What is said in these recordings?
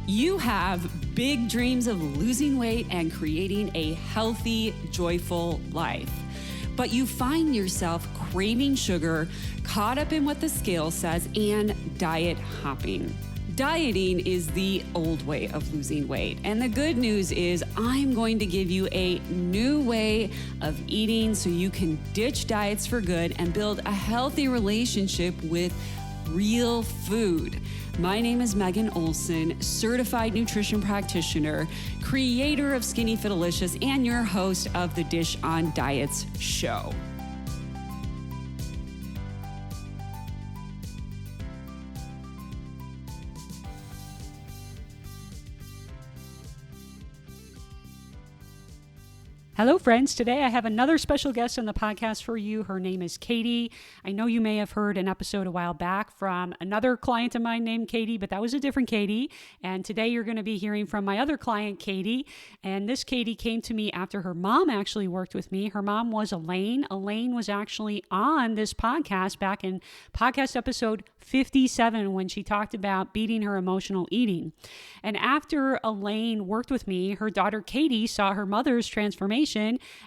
You have big dreams of losing weight and creating a healthy, joyful life. But you find yourself craving sugar, caught up in what the scale says, and diet hopping. Dieting is the old way of losing weight. And the good news is I'm going to give you a new way of eating so you can ditch diets for good and build a healthy relationship with real food. My name is Megan Olson, certified nutrition practitioner, creator of Skinny Fitalicious, and your host of the Dish on Diets show. Hello, friends. Today I have another special guest on the podcast for you. Her name is Katie. I know you may have heard an episode a while back from another client of mine named Katie, but that was a different Katie. And today you're going to be hearing from my other client, Katie. And this Katie came to me after her mom actually worked with me. Her mom was Elaine. Elaine was actually on this podcast back in podcast episode 57 when she talked about beating her emotional eating. And after Elaine worked with me, her daughter Katie saw her mother's transformation,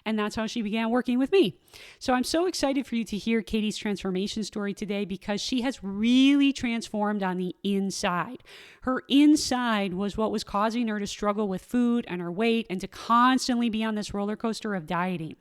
and that's how she began working with me. So I'm so excited for you to hear Katie's transformation story today because she has really transformed on the inside. Her inside was what was causing her to struggle with food and her weight and to constantly be on this roller coaster of dieting.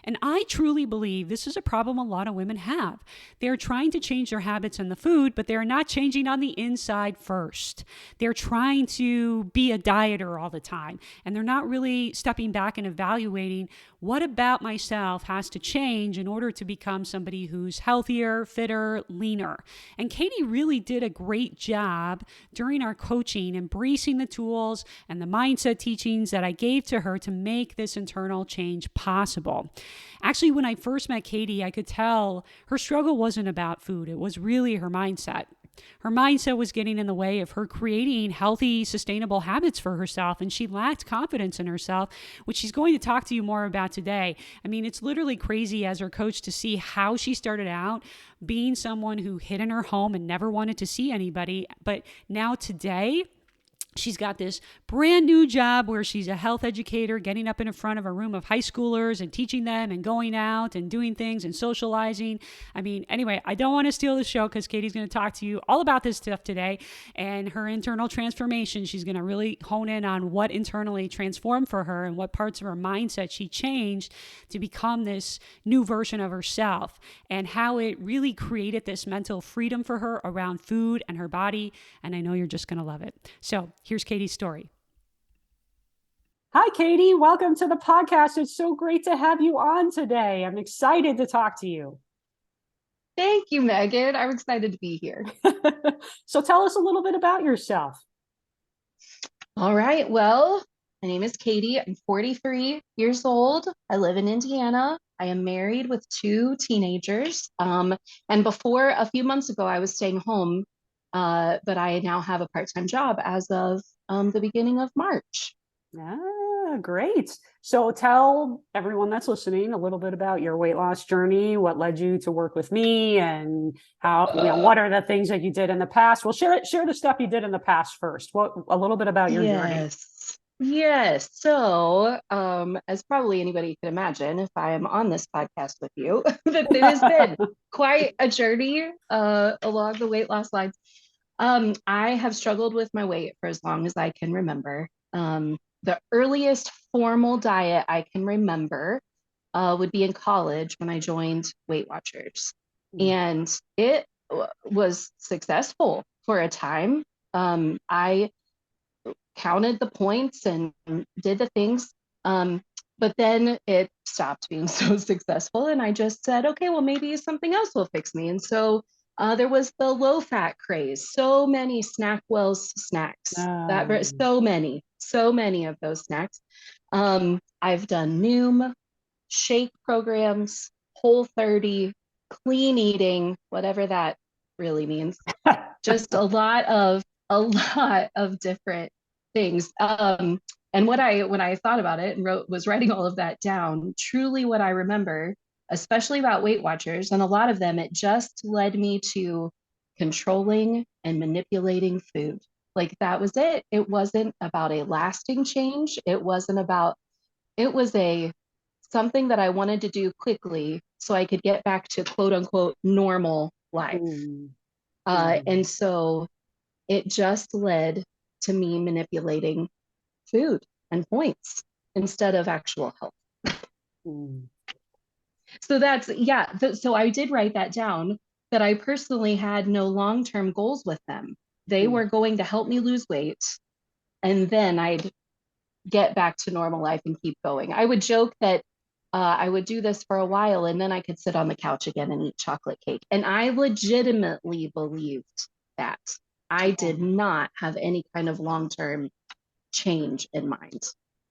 And I truly believe this is a problem a lot of women have. They're trying to change their habits and the food, but they're not changing on the inside first. They're trying to be a dieter all the time, and they're not really stepping back and evaluating what about myself has to change in order to become somebody who's healthier, fitter, leaner. And Katie really did a great job during our coaching, embracing the tools and the mindset teachings that I gave to her to make this internal change possible. Actually, when I first met Katie, I could tell her struggle wasn't about food. It was really her mindset. Her mindset was getting in the way of her creating healthy, sustainable habits for herself, and she lacked confidence in herself, which she's going to talk to you more about today. I mean, it's literally crazy as her coach to see how she started out being someone who hid in her home and never wanted to see anybody, but now today, she's got this brand new job where she's a health educator, getting up in front of a room of high schoolers and teaching them and going out and doing things and socializing. I mean, anyway, I don't want to steal the show because Katie's going to talk to you all about this stuff today and her internal transformation. She's going to really hone in on what internally transformed for her and what parts of her mindset she changed to become this new version of herself and how it really created this mental freedom for her around food and her body. And I know you're just going to love it. So here's Katie's story. Hi, Katie. Welcome to the podcast. It's so great to have you on today. I'm excited to talk to you. Thank you, Megan. I'm excited to be here. So tell us a little bit about yourself. All right. Well, my name is Katie. I'm 43 years old. I live in Indiana. I am married with 2 teenagers. And before a few months ago, I was staying home. But I now have a part-time job as of the beginning of March. Ah, great. So tell everyone that's listening a little bit about your weight loss journey, what led you to work with me, and how, what are the things that you did in the past? Well, share the stuff you did in the past first. A little bit about your journey. Yes. So, as probably anybody can imagine, if I am on this podcast with you, that it has been quite a journey along the weight loss lines. I have struggled with my weight for as long as I can remember. The earliest formal diet I can remember would be in college when I joined Weight Watchers. And it was successful for a time. I counted the points and did the things. But then it stopped being so successful. And I just said, okay, well, maybe something else will fix me. And so there was the low fat craze, so many SnackWell's snacks, so many of those snacks. I've done Noom, shake programs, Whole30, clean eating, whatever that really means. Just a lot of different things. And when I thought about it and was writing all of that down, truly what I remember, especially about Weight Watchers, and a lot of them, it just led me to controlling and manipulating food. Like that was it. It wasn't about a lasting change. It wasn't about, it was a something that I wanted to do quickly so I could get back to quote unquote normal life. Mm, And mm, so it just led to me manipulating food and points instead of actual health. mm, So that's, yeah. So I did write that down, that I personally had no long term goals with them. They mm. were going to help me lose weight, and then I'd get back to normal life and keep going. I would joke that I would do this for a while and then I could sit on the couch again and eat chocolate cake. And I legitimately believed that. I did not have any kind of long term change in mind.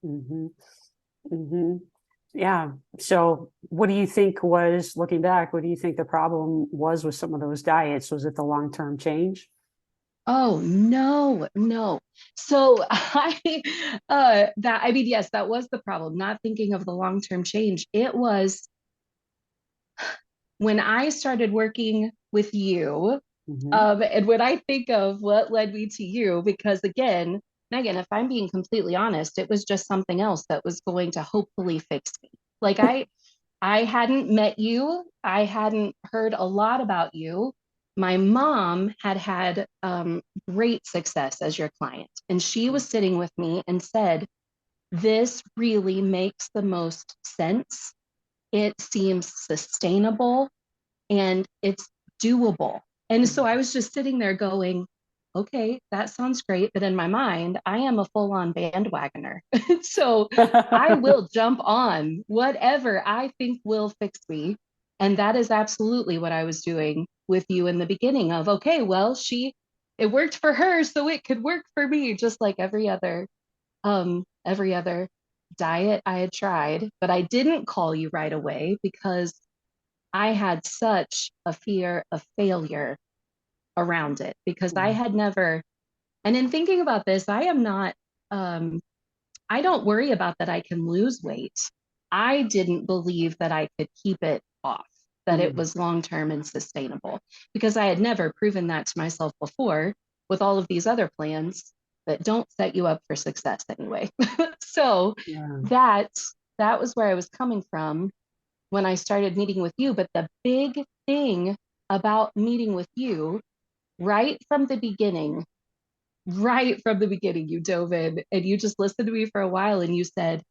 Mm-hmm. Mm-hmm. Yeah. So what do you think was, looking back, what do you think the problem was with some of those diets? Was it the long-term change? Oh no, no. So I mean, yes, that was the problem, not thinking of the long-term change. It was when I started working with you, Mm-hmm. and when I think of what led me to you, because again, Megan, if I'm being completely honest, it was just something else that was going to hopefully fix me. Like I hadn't met you. I hadn't heard a lot about you. My mom had had great success as your client, and she was sitting with me and said, "This really makes the most sense. It seems sustainable and it's doable." And so I was just sitting there going, okay, that sounds great. But in my mind, I am a full on bandwagoner. So I will jump on whatever I think will fix me. And that is absolutely what I was doing with you in the beginning of, okay, well, it worked for her, so it could work for me, just like every other diet I had tried. But I didn't call you right away because I had such a fear of failure around it, because I had never, and in thinking about this, I am not, um, I don't worry about that I can lose weight. I didn't believe that I could keep it off, that it Mm. was long term and sustainable, because I had never proven that to myself before with all of these other plans that don't set you up for success anyway. So Yeah. that that was where I was coming from when I started meeting with you. But the big thing about meeting with you, right from the beginning, right from the beginning, you dove in and you just listened to me for a while and you said,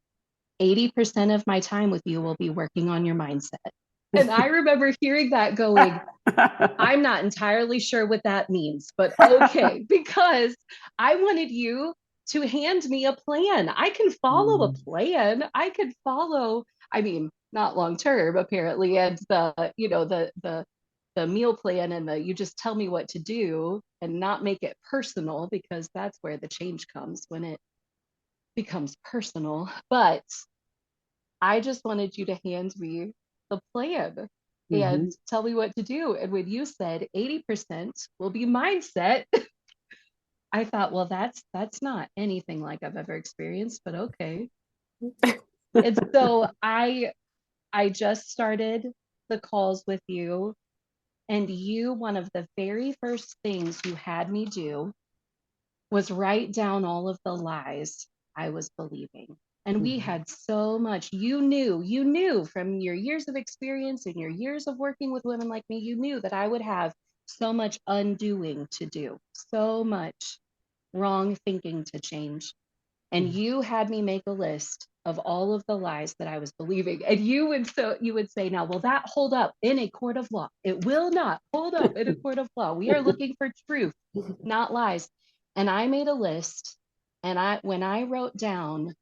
80% of my time with you will be working on your mindset. And I remember hearing that going, I'm not entirely sure what that means, but okay, because I wanted you to hand me a plan. I can follow a Mm, plan. I can follow, I mean, not long term apparently, and the meal plan and the you just tell me what to do and not make it personal, because that's where the change comes, when it becomes personal. But I just wanted you to hand me the plan and mhm. tell me what to do. And when you said 80% will be mindset, I thought, well, that's not anything like I've ever experienced, but okay. And so I just started the calls with you, and one of the very first things you had me do was write down all of the lies I was believing. And we Mhm. had so much. You knew from your years of experience and your years of working with women like me, you knew that I would have so much undoing to do, so much wrong thinking to change. And you had me make a list of all of the lies that I was believing. And you would say, now, will that hold up in a court of law? It will not hold up in a court of law. We are looking for truth, not lies. And I made a list, and when I wrote down,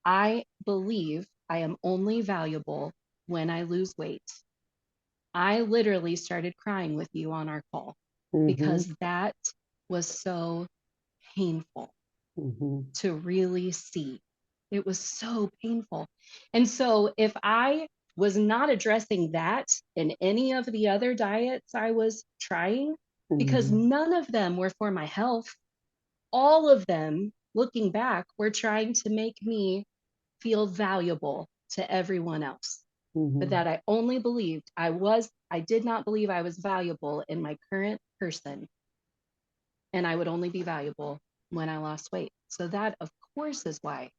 I believe I am only valuable when I lose weight, I literally started crying with you on our call, Mhm. because that was so painful Mhm. to really see. It was so painful. And so if I was not addressing that in any of the other diets I was trying, because Mhm. none of them were for my health, all of them, looking back, were trying to make me feel valuable to everyone else. But Mhm. that I did not believe I was valuable in my current person, and I would only be valuable when I lost weight. So that, of course, is why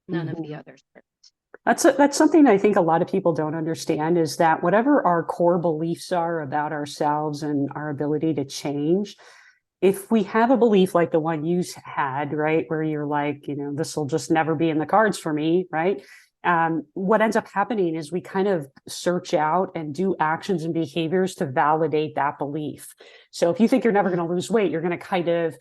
none of the Mhm. others worked. That's something I think a lot of people don't understand is that whatever our core beliefs are about ourselves and our ability to change, if we have a belief like the one you had, right, where you're like, this will just never be in the cards for me, right? What ends up happening is we kind of search out and do actions and behaviors to validate that belief. So if you think you're never Mm. going to lose weight, you're going to kind of,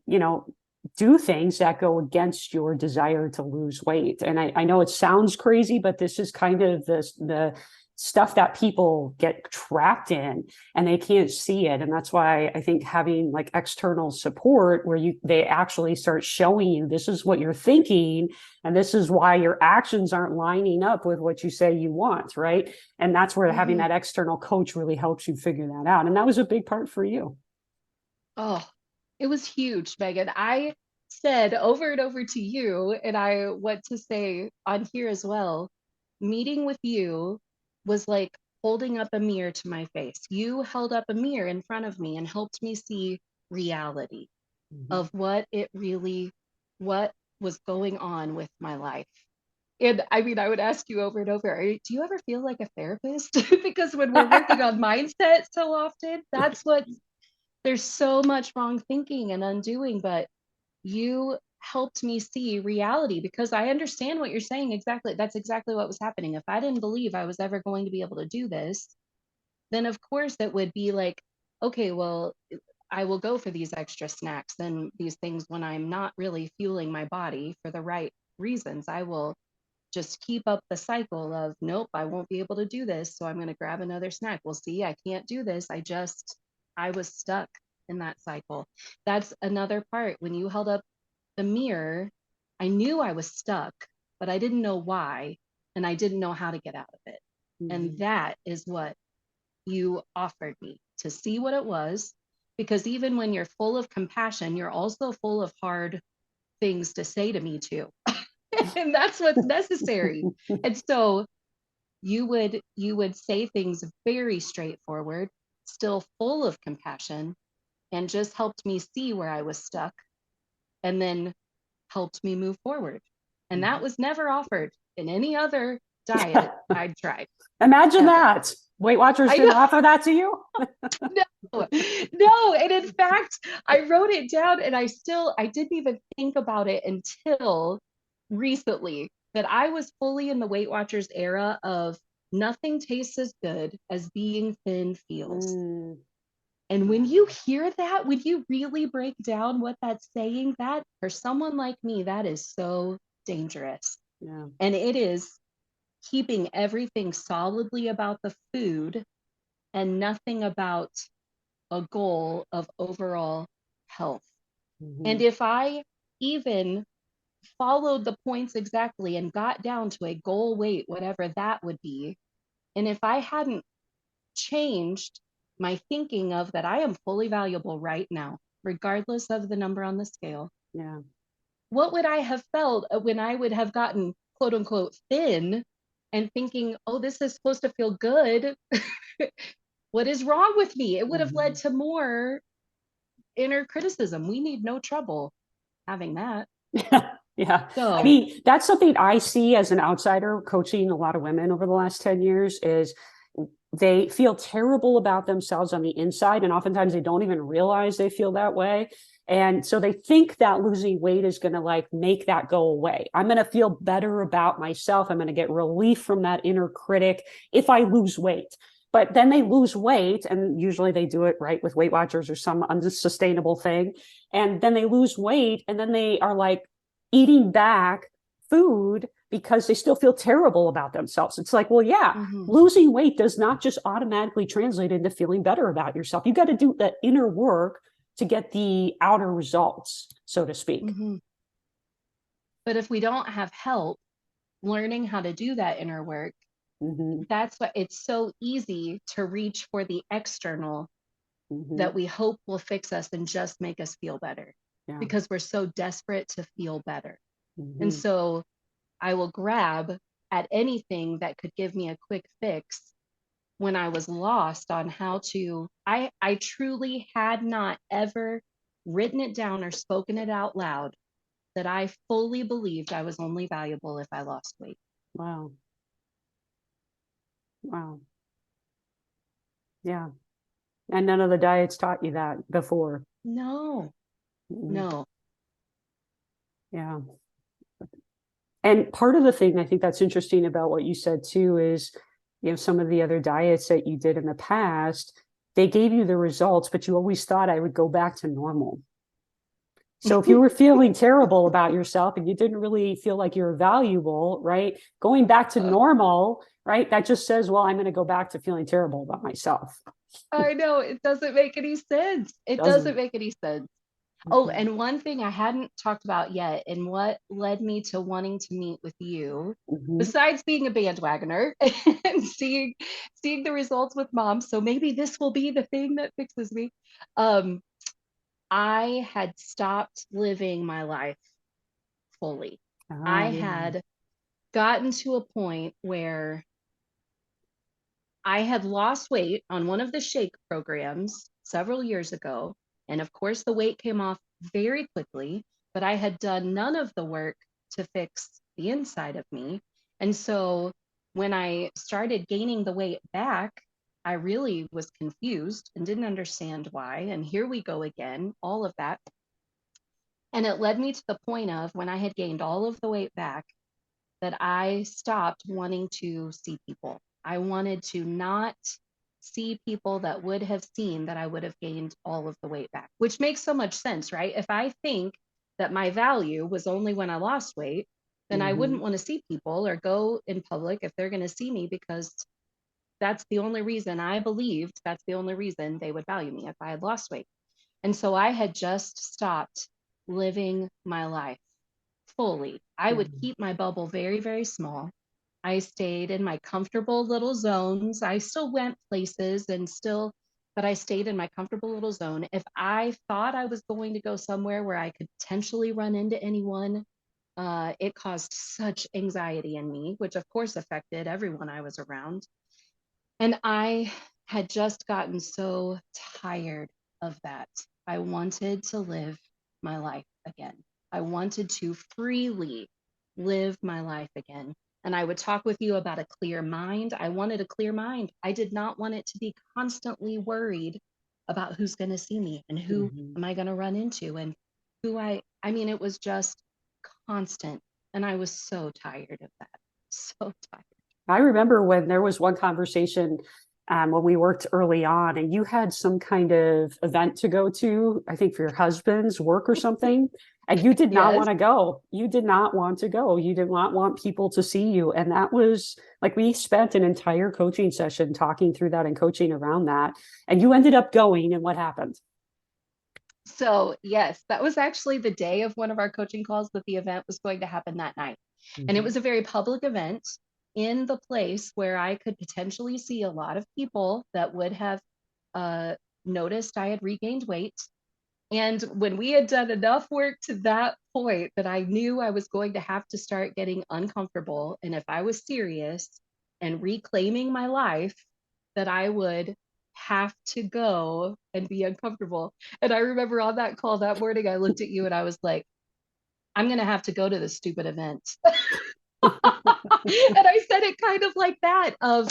you know, do things that go against your desire to lose weight. And I know it sounds crazy, but this is kind of the stuff that people get trapped in and they can't see it. And that's why I think having like external support where they actually start showing you this is what you're thinking and this is why your actions aren't lining up with what you say you want, right? And that's where having Mm-hmm. that external coach really helps you figure that out. And that was a big part for you. Oh, it was huge, Megan. I said over and over to you, and I want to say on here as well, meeting with you was like holding up a mirror to my face. You held up a mirror in front of me and helped me see reality Mm-hmm. of what was going on with my life. And I mean, I would ask you over and over, do you ever feel like a therapist? Because when we're working on mindset so often, that's what there's so much wrong thinking and undoing, but you helped me see reality because I understand what you're saying exactly. That's exactly what was happening. If I didn't believe I was ever going to be able to do this, then of course it would be like, okay, well, I will go for these extra snacks and these things when I'm not really fueling my body for the right reasons. I will just keep up the cycle of, nope, I won't be able to do this. So I'm going to grab another snack. Well, see, I can't do this. I was stuck in that cycle. That's another part. When you held up the mirror, I knew I was stuck, but I didn't know why. And I didn't know how to get out of it. And Mm-hmm. that is what you offered me to see what it was. Because even when you're full of compassion, you're also full of hard things to say to me too. And that's what's necessary. And so you would say things very straightforward, still full of compassion, and just helped me see where I was stuck and then helped me move forward. And that was never offered in any other diet I'd tried Imagine ever. that. Weight Watchers I didn't know. offer that to you. No, no. And in fact, I wrote it down and I didn't even think about it until recently that I was fully in the Weight Watchers era of nothing tastes as good as being thin feels. Mm, And when yeah, you hear that, when you really break down what that's saying, that for someone like me, that is so dangerous. yeah. And it is keeping everything solidly about the food and nothing about a goal of overall health. Mm-hmm. And if I even followed the points exactly and got down to a goal weight, whatever that would be, and if I hadn't changed my thinking of that I am fully valuable right now, regardless of the number on the scale, Yeah. what would I have felt when I would have gotten quote unquote thin and thinking, oh, this is supposed to feel good? What is wrong with me? It would have led Mm-hmm. to more inner criticism. We need no trouble having that. Yeah. Yeah. I So, mean, that's something I see as an outsider coaching a lot of women over the last 10 years is they feel terrible about themselves on the inside. And oftentimes they don't even realize they feel that way. And so they think that losing weight is going to like make that go away. I'm going to feel better about myself. I'm going to get relief from that inner critic if I lose weight. But then they lose weight, and usually they do it right with Weight Watchers or some unsustainable thing. And then they lose weight, and then they are like eating back food because they still feel terrible about themselves. It's like, well, yeah, mhm, losing weight does not just automatically translate into feeling better about yourself. You got to do that inner work to get the outer results, so to speak. mhm. But if we don't have help learning how to do that inner work, Mm-hmm. that's what it's so easy to reach for the external Mm-hmm. that we hope will fix us and just make us feel better Yeah. because we're so desperate to feel better. And Mm-hmm. so I will grab at anything that could give me a quick fix when I was lost on how to. I truly had not ever written it down or spoken it out loud that I fully believed I was only valuable if I lost weight. Wow. Wow. Yeah. And none of the diets taught you that before. No, Mm-mm. no. Yeah. And part of the thing I think that's interesting about what you said too is, some of the other diets that you did in the past, they gave you the results, but you always thought I would go back to normal. So if you were feeling terrible about yourself and you didn't really feel like you were valuable, right? Going back to normal, right? That just says, well, I'm going to go back to feeling terrible about myself. I know it doesn't make any sense. It doesn't Doesn't. make any sense. Oh, Mm-hmm. and one thing I hadn't talked about yet, and what led me to wanting to meet with you, Mm-hmm. besides being a bandwagoner and seeing the results with mom, so maybe this will be the thing that fixes me. Um, I had stopped living my life fully. I Ah, yeah. had gotten to a point where I had lost weight on one of the shake programs several years ago. And of course, the weight came off very quickly, but I had done none of the work to fix the inside of me. And so when I started gaining the weight back, I really was confused and didn't understand why. And here we go again, all of that. And it led me to the point of when I had gained all of the weight back, that I stopped wanting to see people. I wanted to not see people that would have seen that I would have gained all of the weight back, which makes so much sense, right? If I think that my value was only when I lost weight, then I Mm-hmm. wouldn't want to see people or go in public if they're going to see me, because that's the only reason I believed that's the only reason they would value me if I had lost weight. And so I had just stopped living my life fully. I Yeah. would keep my bubble very, very small. I stayed in my comfortable little zones. I still went places and still, but I stayed in my comfortable little zone. If I thought I was going to go somewhere where I could potentially run into anyone, it caused such anxiety in me, which of course affected everyone I was around. And I had just gotten so tired of that. I wanted to live my life again. I wanted to freely live my life again. And I would talk with you about a clear mind. I wanted a clear mind. I did not want it to be constantly worried about who's going to see me and who Mm-hmm. am I going to run into and I mean, it was just constant. And I was so tired of that. So tired. I remember when there was one conversation when we worked early on, and you had some kind of event to go to, I think for your husband's work or something, and you did not Yes. want to go. You did not want to go. You did not want people to see you. And that was like we spent an entire coaching session talking through that and coaching around that. And you ended up going, and what happened? So, yes, that was actually the day of one of our coaching calls that the event was going to happen that night. And it Mm-hmm. was a very public event in the place where I could potentially see a lot of people that would have uh, noticed I had regained weight. And when we had done enough work to that point that I knew I was going to have to start getting uncomfortable, and if I was serious and reclaiming my life, that I would have to go and be uncomfortable. And I remember on that call that morning, I looked at you and I was like, I'm going to have to go to this stupid event. And I said it kind of like that of,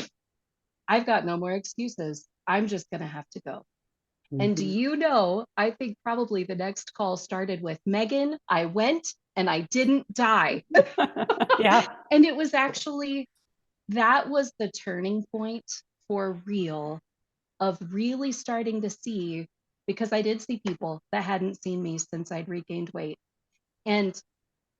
I've got no more excuses. I'm just going to have to go. And do Mm-hmm. you know, I think probably the next call started with Megan, I went and I didn't die. Yeah. And it was actually, that was the turning point for real of really starting to see, because I did see people that hadn't seen me since I'd regained weight. And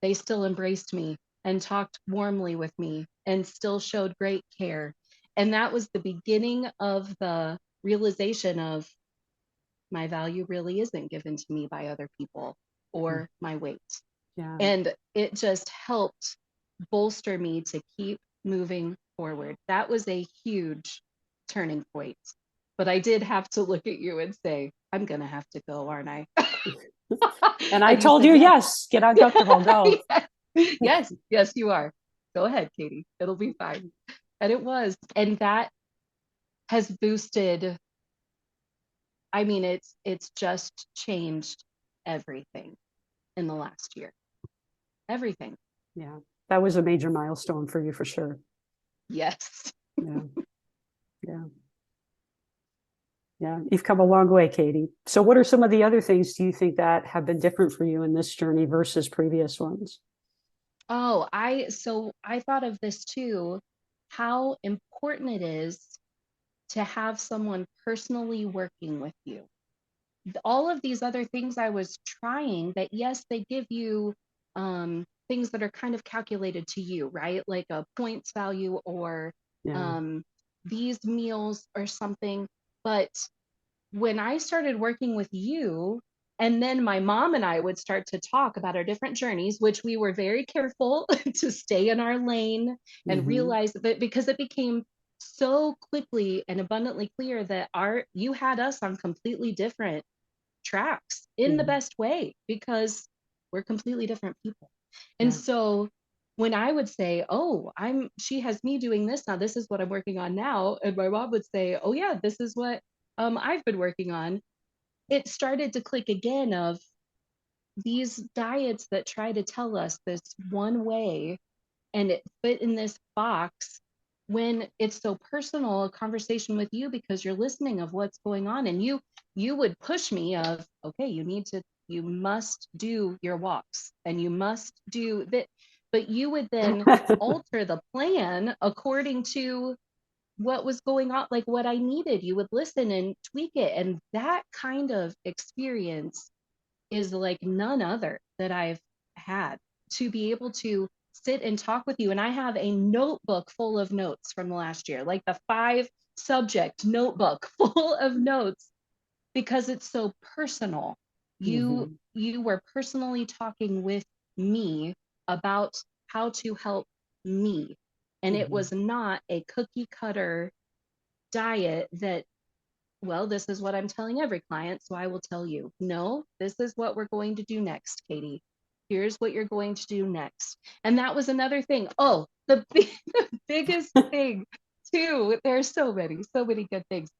they still embraced me and talked warmly with me and still showed great care. And that was the beginning of the realization of my value really isn't given to me by other people or my weight. Yeah. And it just helped bolster me to keep moving forward. That was a huge turning point. But I did have to look at you and say, I'm going to have to go, aren't I? And I And you told said, you, yes. yes, get uncomfortable, go. Yes, yes, you are. Go ahead, Katie. It'll be fine. And it was. And that has boosted, I mean, it's just changed everything in the last year. Everything. Yeah. That was a major milestone for you for sure. Yes. Yeah. Yeah. Yeah. You've come a long way, Katie. So what are some of the other things do you think that have been different for you in this journey versus previous ones? Oh, I thought of this too, how important it is to have someone personally working with you. All of these other things I was trying that, yes, they give you things that are kind of calculated to you, right? Like a points value or Yeah. um, these meals or something. But when I started working with you, and then my mom and I would start to talk about our different journeys, which we were very careful to stay in our lane and Mm-hmm. realize that because it became so quickly and abundantly clear that you had us on completely different tracks in the Yeah. best way because we're completely different people. And Yeah. so when I would say, "Oh, she has me doing this now. This is what I'm working on now," and my mom would say, "Oh yeah, this is what I've been working on." It started to click again of these diets that try to tell us this one way and it fit in this box when it's so personal a conversation with you because you're listening of what's going on and you would push me of okay you must do your walks and you must do that, but you would then alter the plan according to what was going on, like what I needed. You would listen and tweak it, and that kind of experience is like none other that I've had, to be able to sit and talk with you. And I have a notebook full of notes from the last year, like the 5 subject notebook full of notes, because it's so personal. You Mm-hmm. you were personally talking with me about how to help me. And it Mm-hmm. was not a cookie cutter diet that, well, this is what I'm telling every client, so I will tell you. No, this is what we're going to do next, Katie. Here's what you're going to do next. And that was another thing. Oh, the biggest thing, too. There's so many good things.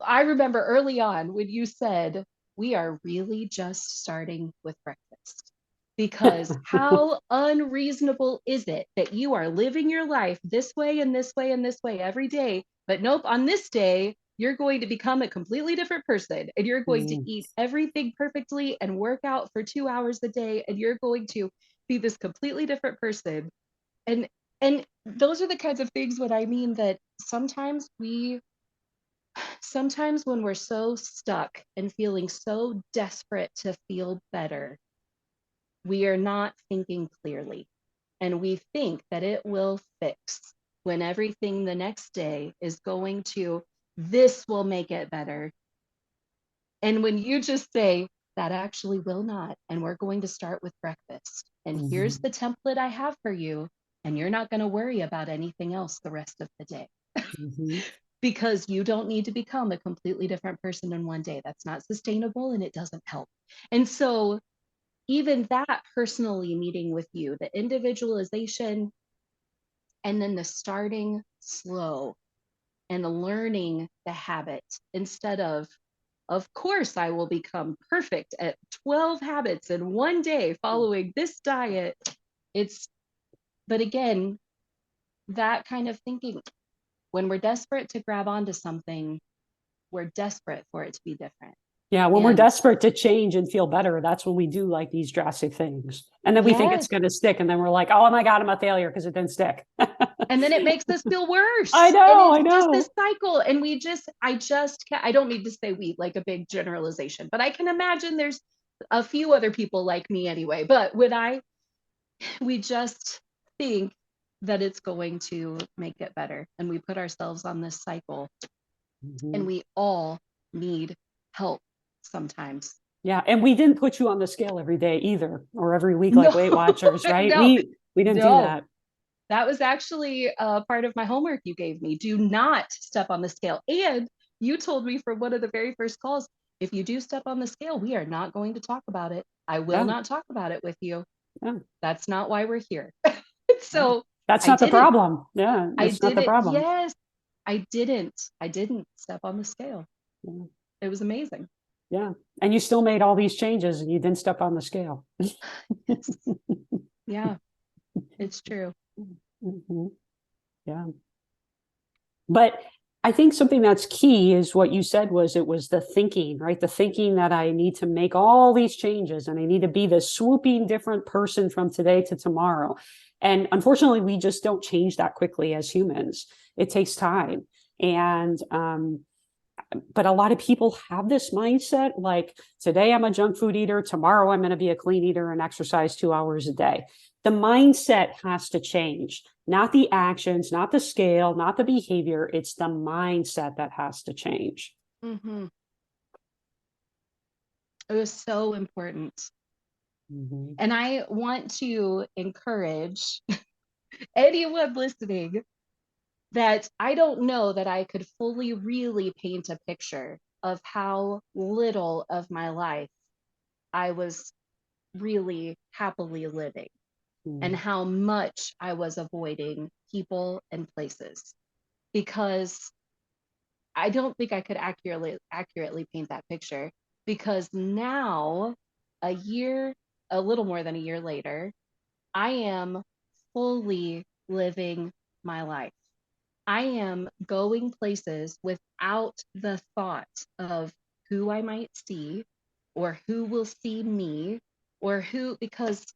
I remember early on when you said, we are really just starting with breakfast. Because how unreasonable is it that you are living your life this way and this way and this way every day? But nope, on this day, you're going to become a completely different person and you're going to Mm-hmm. eat everything perfectly and work out for 2 hours a day and you're going to be this completely different person. And and those are the kinds of things what I mean that sometimes when we're so stuck and feeling so desperate to feel better, we are not thinking clearly. And we think that it will fix when everything the next day is going to, this will make it better. And when you just say, that actually will not, and we're going to start with breakfast, and here's Mm-hmm. the template I have for you, and you're not going to worry about anything else the rest of the day. Mm-hmm. Because you don't need to become a completely different person in one day. That's not sustainable and it doesn't help. And so, even that personally meeting with you, the individualization, and then the starting slow and the learning the habit instead of course, I will become perfect at 12 habits in one day following this diet. It's, but again, that kind of thinking, when we're desperate to grab onto something, we're desperate for it to be different. Yeah, when we're And desperate to change and feel better, that's when we do like these drastic things. And then we think it's yes, going to stick. And then we're like, oh my God, I'm a failure because it didn't stick. and then it makes us feel I worse. And know, it's I just this know. cycle. And I just can't, I don't need to say we like a big generalization, but I can imagine there's a few other people like me anyway. But we just think that it's going to make it better. And we put ourselves on this cycle and Mhm. we all need help sometimes. Yeah. And we didn't put you on the scale every day either, or every week like No, Weight Watchers, right? no, We didn't do no. that. That was actually part of my homework you gave me. Do not step on the scale. And you told me for one of the very first calls, if you do step on the scale, we are not going to talk about it. I will Yeah. not talk about it with you. Yeah. That's not why we're here. Yeah. So That's I not the didn't. problem. Yeah. I That's not the didn't. problem. Yes, I didn't. I didn't step on the scale. Yeah. It was amazing. Yeah. And you still made all these changes and you didn't step on the scale. Yes. Yeah, it's true. Mhm. Yeah. But I think something that's key is what you said was it was the thinking, right? The thinking that I need to make all these changes and I need to be this swooping different person from today to tomorrow. And unfortunately, we just don't change that quickly as humans. It takes time. And but a lot of people have this mindset like today I'm a junk food eater, tomorrow I'm going to be a clean eater and exercise 2 hours a day. The mindset has to change, not the actions, not the scale, not the behavior. It's the mindset that has to change. Hmm. It was so important. Mm-hmm. And I want to encourage anyone listening that I don't know that I could fully really paint a picture of how little of my life I was really happily living and how much I was avoiding people and places, because I don't think I could accurately paint that picture, because now, a year, a little more than a year later, I am fully living my life. I am going places without the thought of who I might see or who will see me or who, because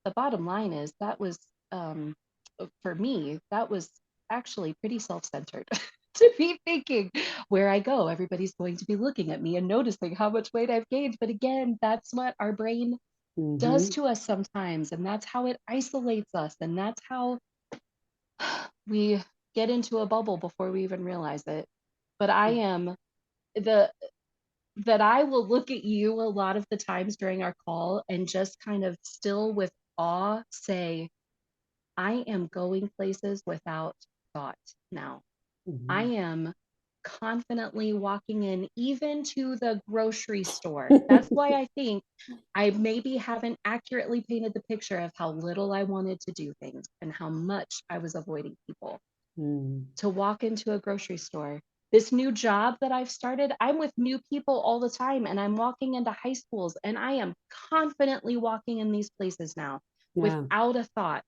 the bottom line is that was, um, for me, that was actually pretty self centered to be thinking where I go, everybody's going to be looking at me and noticing how much weight I've gained. But again, that's what our brain does Mm-hmm. to us sometimes. And that's how it isolates us. And that's how we get into a bubble before we even realize it. But I am the that I will look at you a lot of the times during our call and just kind of still with awe say, I am going places without thought now. I Mm-hmm. am confidently walking in even to the grocery store. That's why I think I maybe haven't accurately painted the picture of how little I wanted to do things and how much I was avoiding people. Mm-hmm. To walk into a grocery store. This new job that I've started, I'm with new people all the time and I'm walking into high schools and I am confidently walking in these places now Yeah. without a thought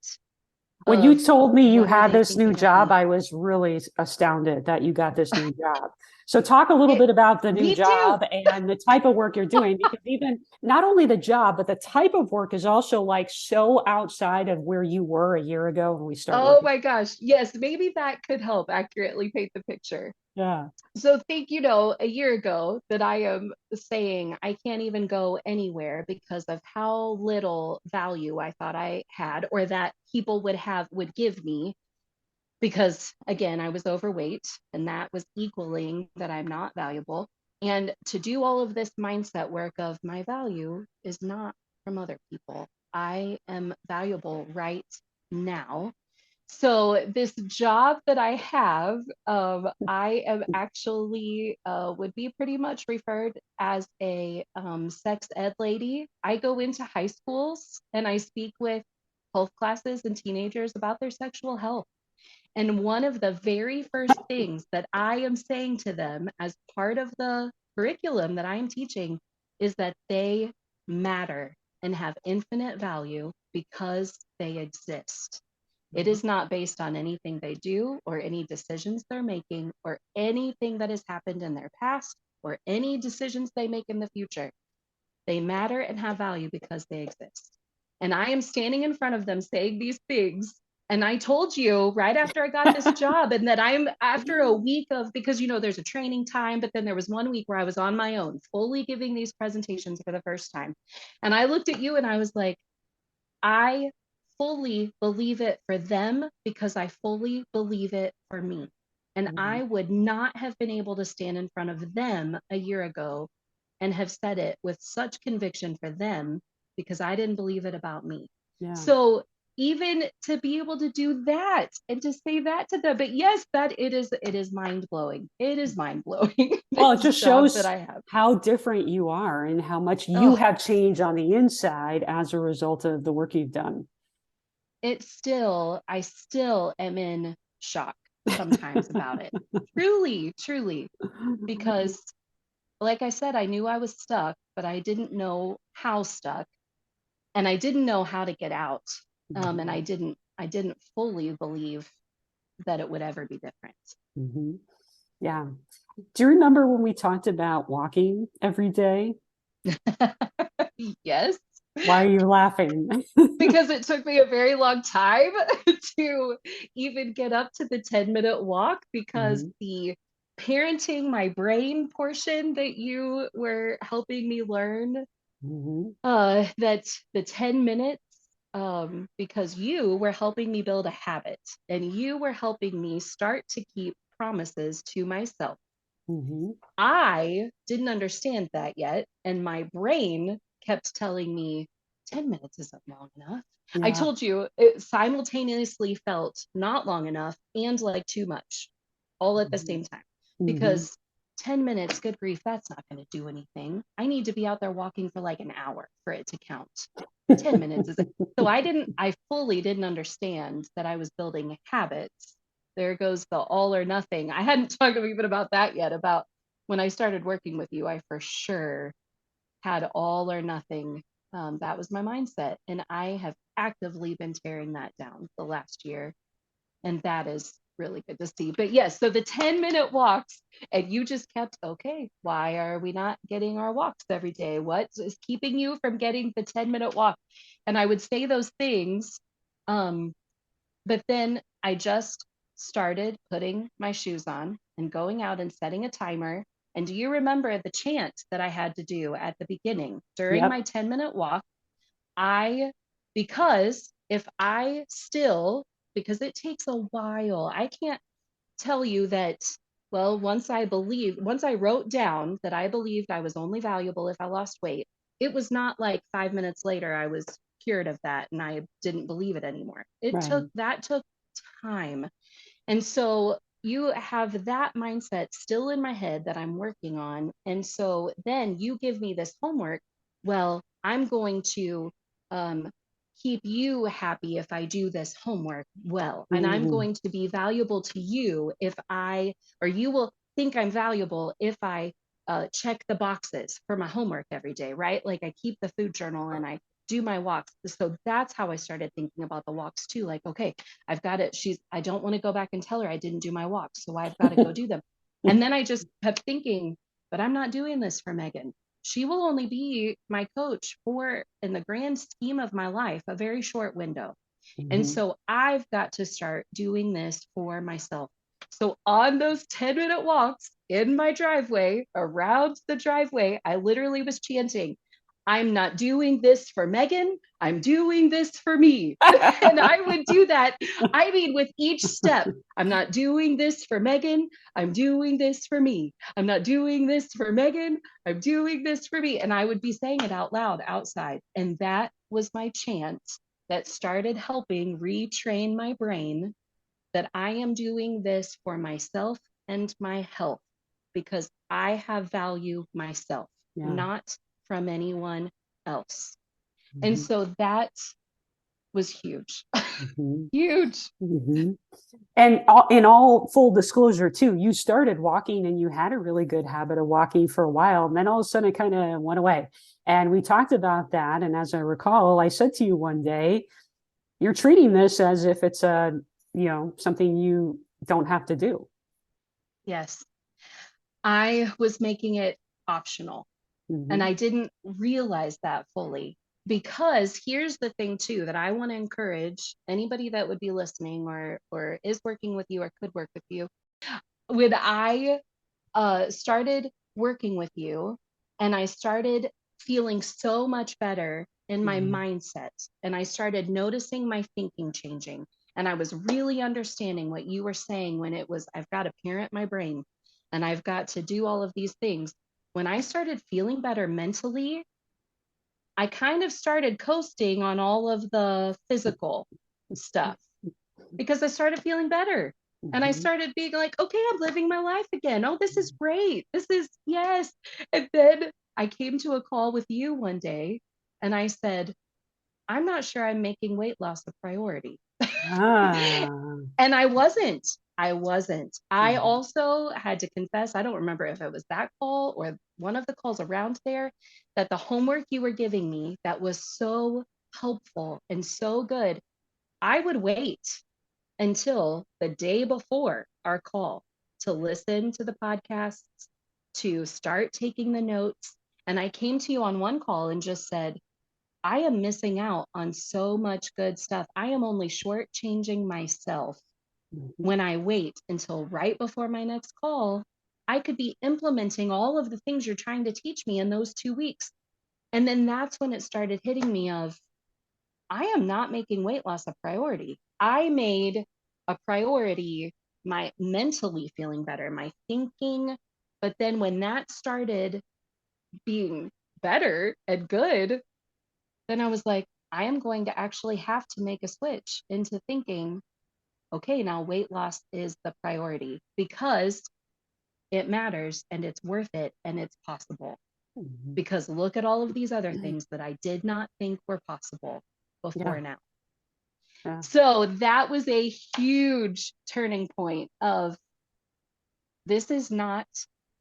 When you of told me you what are had they this new thinking of job, me. I was really astounded that you got this new job. So talk a little It, bit about the new me too. job and the type of work you're doing, because even not only the job, but the type of work is also like so outside of where you were a year ago when we start Oh working. my gosh. Yes, maybe that could help accurately paint the picture. Yeah. So think, a year ago that I am saying I can't even go anywhere because of how little value I thought I had or that people would give me, because again, I was overweight and that was equaling that I'm not valuable. And to do all of this mindset work of my value is not from other people. I am valuable right now. So this job that I have, I am actually would be pretty much referred as a sex ed lady. I go into high schools and I speak with health classes and teenagers about their sexual health. And one of the very first things that I am saying to them as part of the curriculum that I am teaching is that they matter and have infinite value because they exist. It is not based on anything they do or any decisions they're making or anything that has happened in their past or any decisions they make in the future. They matter and have value because they exist. And I am standing in front of them saying these things. And I told you right after I got this job, and that I'm after a week of, because there's a training time, but then there was one week where I was on my own, fully giving these presentations for the first time. And I looked at you and I was like, I fully believe it for them because I fully believe it for me. And I would not have been able to stand in front of them a year ago and have said it with such conviction for them because I didn't believe it about me. Yeah. So even to be able to do that and to say that to them, but yes, that it is mind blowing. It is mind blowing. Well, it This just job that shows I have. how different you are and how much you Oh, have changed on the inside as a result of the work you've done. I still am in shock sometimes about it. Truly, truly, because like I said, I knew I was stuck, but I didn't know how stuck, and I didn't know how to get out. And Mhm. I didn't fully believe that it would ever be different. Mhm. Yeah. Do you remember when we talked about walking every day? Yes, Why are you laughing? because it took me a very long time to even get up to the 10-minute walk, because Mhm. the parenting my brain portion that you were helping me learn, Mhm. that the 10 minutes, because you were helping me build a habit, and you were helping me start to keep promises to myself. Mhm. I didn't understand that yet, and my brain kept telling me 10 minutes isn't long enough. I Yeah. told you it simultaneously felt not long enough and like too much, all at the Mhm. same time. Mhm. Because 10 minutes, good grief, that's not going to do anything. I need to be out there walking for like an hour for it to count. 10 minutes is so I fully didn't understand that I was building habits. There goes the all or nothing. I hadn't talked even about that yet, about when I started working with you, I for sure had all or nothing. That was my mindset. And I have actively been tearing that down the last year. And that is really good to see. But yes, so the 10-minute walks, and you just kept, okay, why are we not getting our walks every day? What is keeping you from getting the 10-minute walk? And I would say those things. Um, but then I just started putting my shoes on and going out and setting a timer. And do you remember the chant that I had to do at the beginning during my Yep. 10-minute walk? I, because if I still, because it takes a while, I can't tell you that, well, once I wrote down that I believed I was only valuable if I lost weight, it was not like 5 minutes later I was cured of that and I didn't believe it anymore. Right. That took time. And so you have that mindset still in my head that I'm working on. And so then you give me this homework. Well, I'm going to um, keep you happy if I do this homework well. And I'm Mhm. going to be valuable to you if or you will think I'm valuable if I check the boxes for my homework every day, right? Like I keep the food journal and I do my walks. So that's how I started thinking about the walks too. Like, okay, I've got it. I don't want to go back and tell her I didn't do my walks. So I've got to go do them. And then I just kept thinking, but I'm not doing this for Megan. She will only be my coach for, in the grand scheme of my life, a very short window. And Mhm. so I've got to start doing this for myself. So on those 10-minute walks in my driveway, around the driveway, I literally was chanting, I'm not doing this for Megan. I'm doing this for me. And I would do that. I mean, with each step, I'm not doing this for Megan. I'm doing this for me. I'm not doing this for Megan. I'm doing this for me. And I would be saying it out loud outside. And that was my chant that started helping retrain my brain that I am doing this for myself and my health because I have value myself, Yeah. not from anyone else. And Mhm. so that was huge, Mhm. huge. Mhm. And in all full disclosure, too, you started walking and you had a really good habit of walking for a while. And then all of a sudden it kind of went away. And we talked about that. And as I recall, I said to you one day, you're treating this as if it's something you don't have to do. Yes, I was making it optional. And Hmm. I didn't realize that fully. Because here's the thing too that I want to encourage anybody that would be listening or is working with you or could work with you. When I started working with you and I started feeling so much better in my Hmm. mindset, and I started noticing my thinking changing, and I was really understanding what you were saying when it was, I've got to parent my brain and I've got to do all of these things. When I started feeling better mentally, I kind of started coasting on all of the physical stuff because I started feeling better. And I Hmm. started being like, okay, I'm living my life again. Oh, this is great. This is, yes. And then I came to a call with you one day and I said, I'm not sure I'm making weight loss a priority. Ah. And I wasn't. I wasn't. I Mhm. also had to confess, I don't remember if it was that call or one of the calls around there, that the homework you were giving me that was so helpful and so good, I would wait until the day before our call to listen to the podcasts, to start taking the notes. And I came to you on one call and just said, I am missing out on so much good stuff. I am only shortchanging myself Mhm. when I wait until right before my next call. I could be implementing all of the things you're trying to teach me in those 2 weeks. And then that's when it started hitting me of, I am not making weight loss a priority. I made a priority my mentally feeling better, my thinking. But then when that started being better and good, then I was like, I am going to actually have to make a switch into thinking, okay, now weight loss is the priority because it matters and it's worth it and it's possible. Mhm. Because look at all of these other things that I did not think were possible Yeah. before now. Yeah. So that was a huge turning point of, this is not,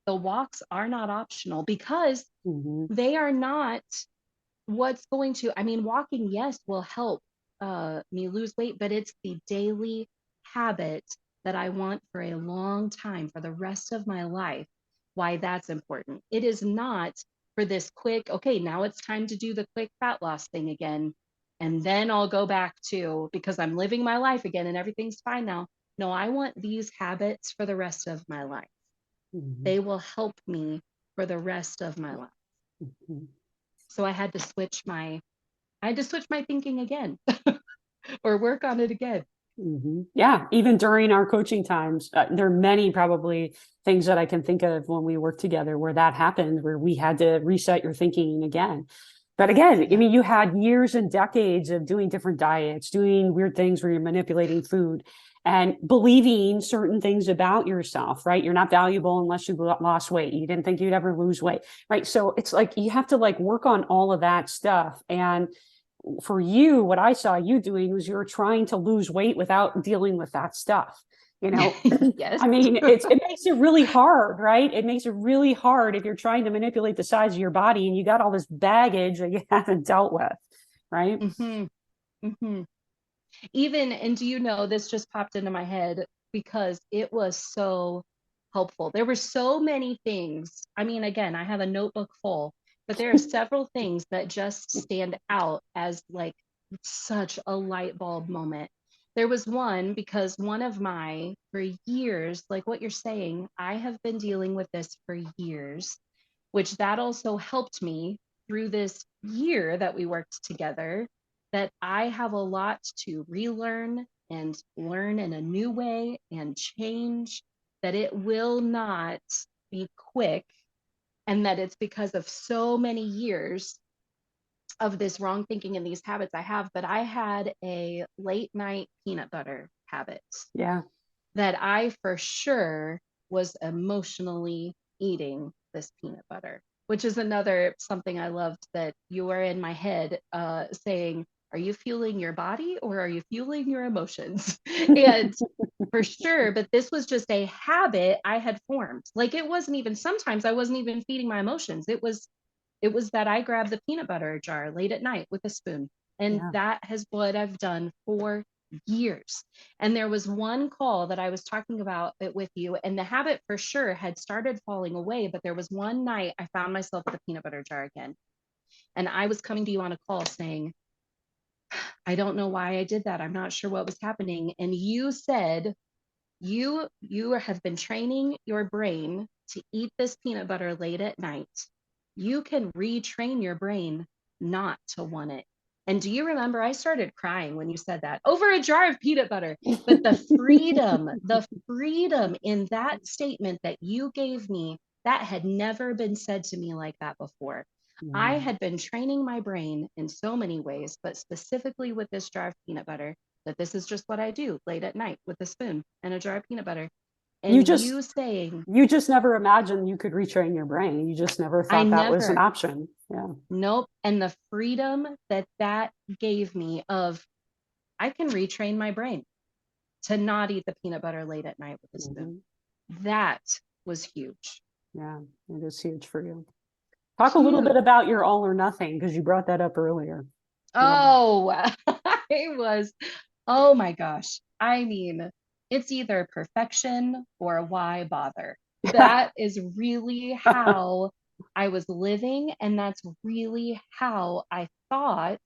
the walks are not optional because Mhm. they are not what's going to, I mean, walking, yes, will help me lose weight, but it's the daily habit that I want for a long time, for the rest of my life. Why that's important. It is not for this quick, okay, now it's time to do the quick fat loss thing again. And then I'll go back to, because I'm living my life again and everything's fine now. No, I want these habits for the rest of my life. Mhm. They will help me for the rest of my life. Mhm. So I had to switch my thinking again or work on it again. Yeah, even during our coaching times, there are many probably things that I can think of when we worked together where that happened, where we had to reset your thinking again. But again, I Yeah. mean, you had years and decades of doing different diets, doing weird things where you're manipulating food and believing certain things about yourself, right? You're not valuable unless you lost weight. You didn't think you'd ever lose weight, right? So it's like you have to like work on all of that stuff. And for you, what I saw you doing was you were trying to lose weight without dealing with that stuff. You know, Yes. I mean, it makes it really hard, right? It makes it really hard if you're trying to manipulate the size of your body and you got all this baggage that you haven't dealt with, right? hmm hmm Even, and do you know, this just popped into my head because it was so helpful. There were so many things. I mean, again, I have a notebook full, but there are several things that just stand out as like such a light bulb moment. There was one because one of my, for years, like what you're saying, I have been dealing with this for years, which that also helped me through this year that we worked together, that I have a lot to relearn and learn in a new way and change, that it will not be quick, and that it's because of so many years of this wrong thinking and these habits I have. But I had a late night peanut butter habit Yeah. that I for sure was emotionally eating this peanut butter, which is another something I loved, that you were in my head saying, are you fueling your body or are you fueling your emotions? And for sure, but this was just a habit I had formed. Like it wasn't even, sometimes I wasn't even feeding my emotions. It was that I grabbed the peanut butter jar late at night with a spoon. And Yeah. that has what I've done for years. And there was one call that I was talking about it with you, and the habit for sure had started falling away. But there was one night I found myself with a peanut butter jar again. And I was coming to you on a call saying, I don't know why I did that. I'm not sure what was happening. And you said, you have been training your brain to eat this peanut butter late at night. You can retrain your brain not to want it. And do you remember, I started crying when you said that over a jar of peanut butter? But the freedom in that statement that you gave me, that had never been said to me like that before. I Yeah. had been training my brain in so many ways, but specifically with this jar of peanut butter, that this is just what I do late at night with a spoon and a jar of peanut butter. You And just you saying, you just never imagined you could retrain your brain. You just never I thought that was an never, option. Yeah. nope. And the freedom that that gave me of, I can retrain my brain. to not eat the peanut butter late at night with a spoon. That was huge. Yeah, it is huge for you. Talk a little bit Huge. about your all or nothing because you brought that up earlier. Oh, I was, oh my gosh. I mean, it's either perfection or why bother. That is really how I was living, and that's really how I thought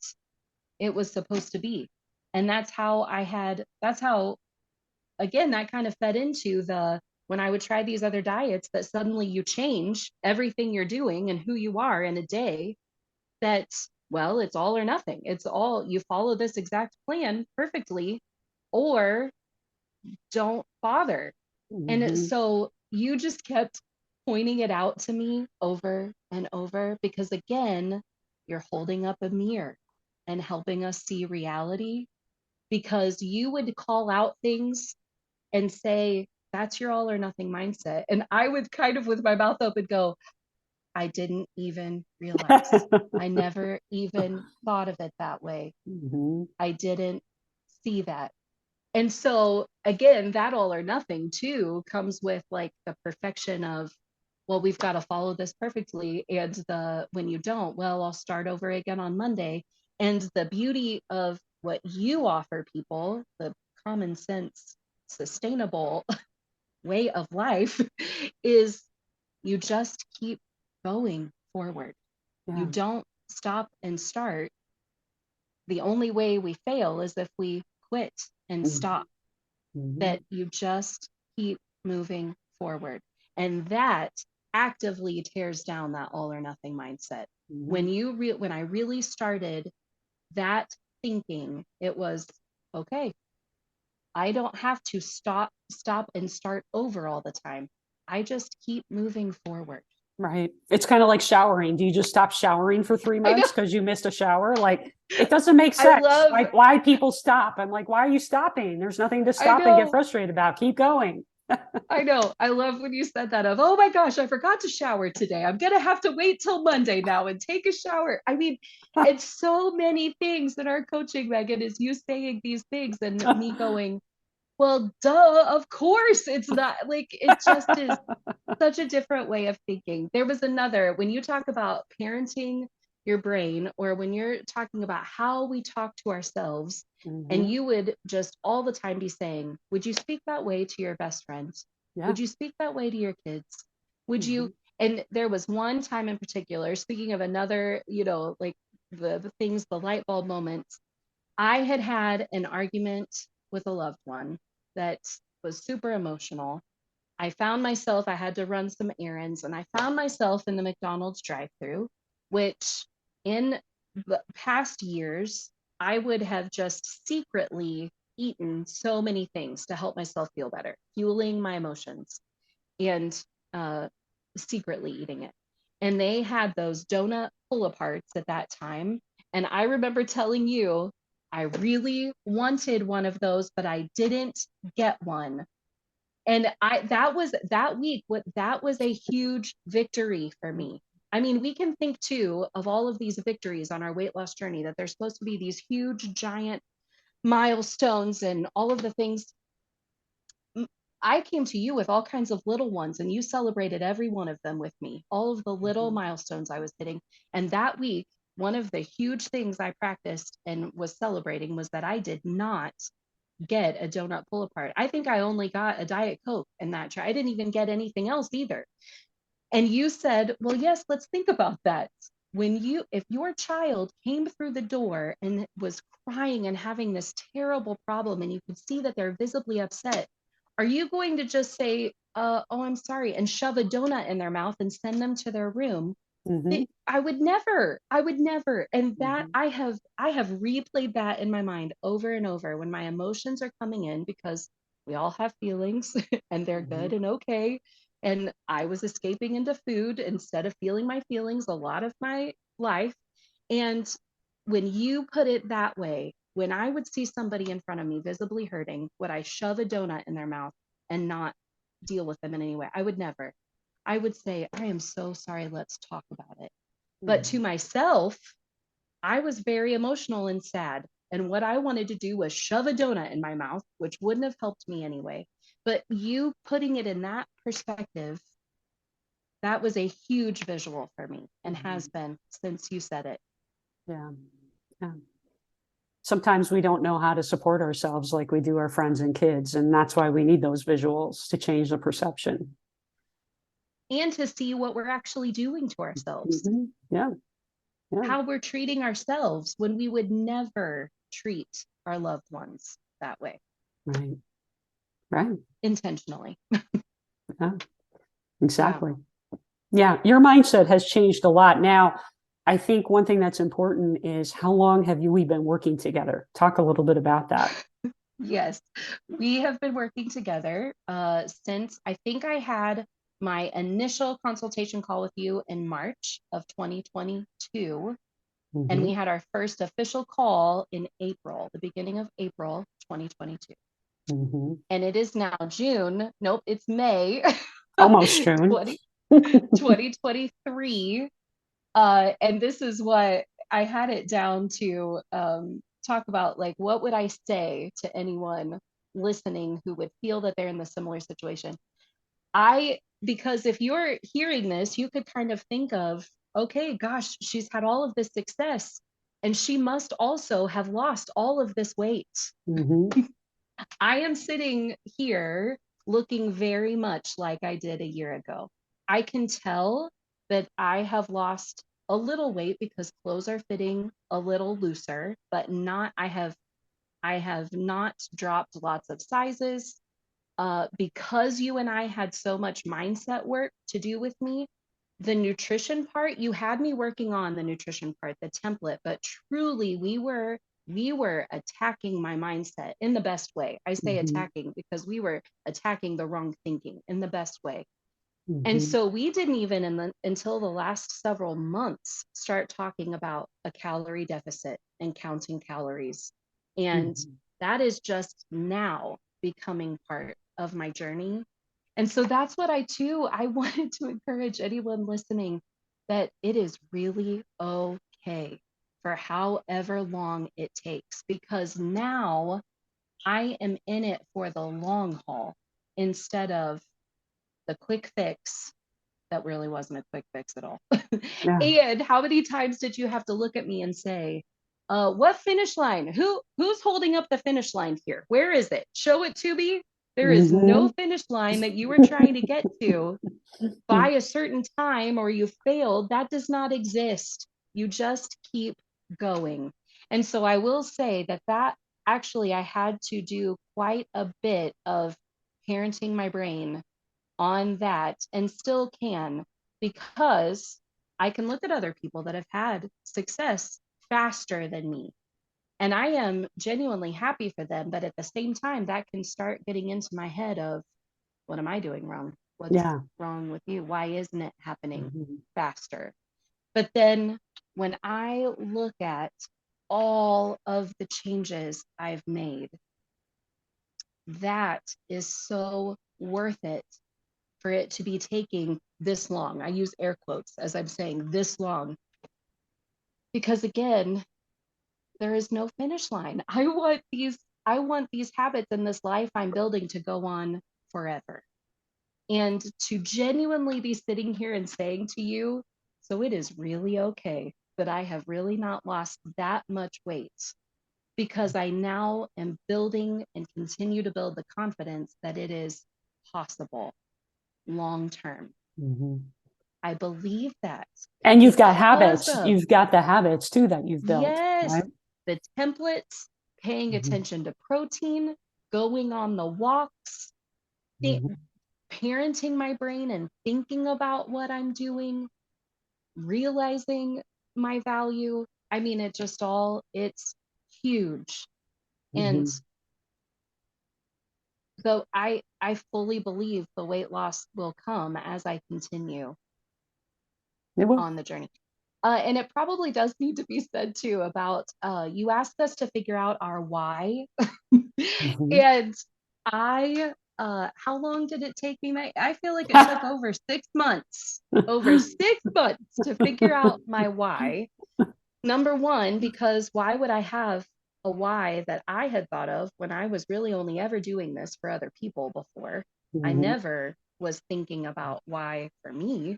it was supposed to be. And that's how, again, that kind of fed into when I would try these other diets, that suddenly you change everything you're doing and who you are in a day, that, well, it's all or nothing. It's all, you follow this exact plan perfectly or don't bother. And Mm-hmm. so you just kept pointing it out to me over and over because, again, you're holding up a mirror and helping us see reality, because you would call out things and say, that's your all or nothing mindset. And I would kind of, with my mouth open, go, I didn't even realize. I never even thought of it that way. Mm-hmm. I didn't see that. And so, again, that all or nothing too comes with like the perfection of, well, we've got to follow this perfectly. And when you don't, well, I'll start over again on Monday. And the beauty of what you offer people, the common sense, sustainable way of life, is you just keep going forward. You Yeah. don't stop and start. The only way we fail is if we quit and stop, Mm-hmm. that you just keep moving forward. And that actively tears down that all or nothing mindset. Mm-hmm. When I really started that thinking, it was, okay, I don't have to stop and start over all the time. I just keep moving forward. Right. It's kind of like showering. Do you just stop showering for three I know. months because you missed a shower? Like, it doesn't make I sense. love, Why people stop? I'm like, why are you stopping? There's nothing to I stop and get know. frustrated about. Keep going. I know. I love when you said that of, oh my gosh, I forgot to shower today. I'm going to have to wait till Monday now and take a shower. I mean, it's so many things in our coaching, Megan, is you saying these things and me going, well, duh, of course. It's not like, it just is such a different way of thinking. There was another, when you talk about parenting your brain, or when you're talking about how we talk to ourselves, and Mm-hmm. you would just all the time be saying, would you speak that way to your best friends? Yeah. Would you speak that way to your kids? Would Mm-hmm. you? And there was one time in particular, speaking of another, like the things, the light bulb moments, I had had an argument with a loved one that was super emotional. I found myself, I had to run some errands, and I found myself in the McDonald's drive-through, which in the past years, I would have just secretly eaten so many things to help myself feel better, fueling my emotions, and uh, secretly eating it. And they had those donut pull-aparts at that time. And I remember telling you, I really wanted one of those, but I didn't get one. And that was that week, what that was a huge victory for me. I mean, we can think too of all of these victories on our weight loss journey, that they're supposed to be these huge giant milestones and all of the things. I came to you with all kinds of little ones, and you celebrated every one of them with me, all of the little Mm-hmm. milestones I was hitting. And that week, one of the huge things I practiced and was celebrating was that I did not get a donut pull apart. I think I only got a Diet Coke in that try. I didn't even get anything else either. And you said, well, yes, let's think about that. If your child came through the door and was crying and having this terrible problem, and you could see that they're visibly upset, are you going to just say, oh, I'm sorry, and shove a donut in their mouth and send them to their room? Mm-hmm. I would never. And that Mm-hmm. I have replayed that in my mind over and over when my emotions are coming in, because we all have feelings and they're Mm-hmm. good and okay. And I was escaping into food instead of feeling my feelings a lot of my life. And when you put it that way, when I would see somebody in front of me visibly hurting, would I shove a donut in their mouth and not deal with them in any way? I would never. I would say, I am so sorry, let's talk about it. But to myself, I was very emotional and sad. And what I wanted to do was shove a donut in my mouth, which wouldn't have helped me anyway. But you putting it in that perspective, that was a huge visual for me and has been since you said it. Yeah. Yeah. Sometimes we don't know how to support ourselves like we do our friends and kids. And that's why we need those visuals to change the perception. And to see what we're actually doing to ourselves, Yeah. Yeah. how we're treating ourselves when we would never treat our loved ones that way. Right. Right. Intentionally. Yeah. Exactly. Yeah. Your mindset has changed a lot. Now, I think one thing that's important is how long have we been working together? Talk a little bit about that. Yes, we have been working together since I think I had my initial consultation call with you in March of 2022. And we had our first official call in April, the beginning of April 2022. And it is now June. Nope, it's May Almost June. 2023. And this is what I had it down to talk about, like, what would I say to anyone listening who would feel that they're in the similar situation? Because if you're hearing this, you could kind of think of, okay, gosh, she's had all of this success and she must also have lost all of this weight. I am sitting here looking very much like I did a year ago. I can tell that I have lost a little weight because clothes are fitting a little looser, but I have not dropped lots of sizes. Because you and I had so much mindset work to do with me, the nutrition part, you had me working on the nutrition part, the template, but truly we were attacking my mindset in the best way. I say attacking because we were attacking the wrong thinking in the best way. And so we didn't even until the last several months start talking about a calorie deficit and counting calories. And that is just now becoming part of my journey. And so that's what I wanted to encourage anyone listening that it is really okay for however long it takes, because now I am in it for the long haul instead of the quick fix that really wasn't a quick fix at all. Yeah. And how many times did you have to look at me and say, what finish line? Who's holding up the finish line here? Where is it? Show it to me. There is no finish line that you were trying to get to by a certain time or you failed. That does not exist. You just keep going. And so I will say that actually I had to do quite a bit of parenting my brain on that, and still can, because I can look at other people that have had success faster than me. And I am genuinely happy for them. But at the same time, that can start getting into my head of, what am I doing wrong? What's Yeah. wrong with you? Why isn't it happening faster? But then when I look at all of the changes I've made, that is so worth it for it to be taking this long. I use air quotes as I'm saying this long, because again, there is no finish line. I want these habits in this life I'm building to go on forever. And to genuinely be sitting here and saying to you, so it is really okay that I have really not lost that much weight, because I now am building and continue to build the confidence that it is possible long term. I believe that And you've got because habits. of, You've got the habits too that you've built, yes, right? the templates, paying attention to protein, going on the walks, parenting my brain and thinking about what I'm doing, realizing my value. I mean, it's huge. And so I fully believe the weight loss will come as I continue It will. on the journey. And it probably does need to be said too about, you asked us to figure out our why. And how long did it take me? I feel like it took over 6 months to figure out my why. Number one, because why would I have a why that I had thought of when I was really only ever doing this for other people before. I Mm-hmm. never was thinking about why for me.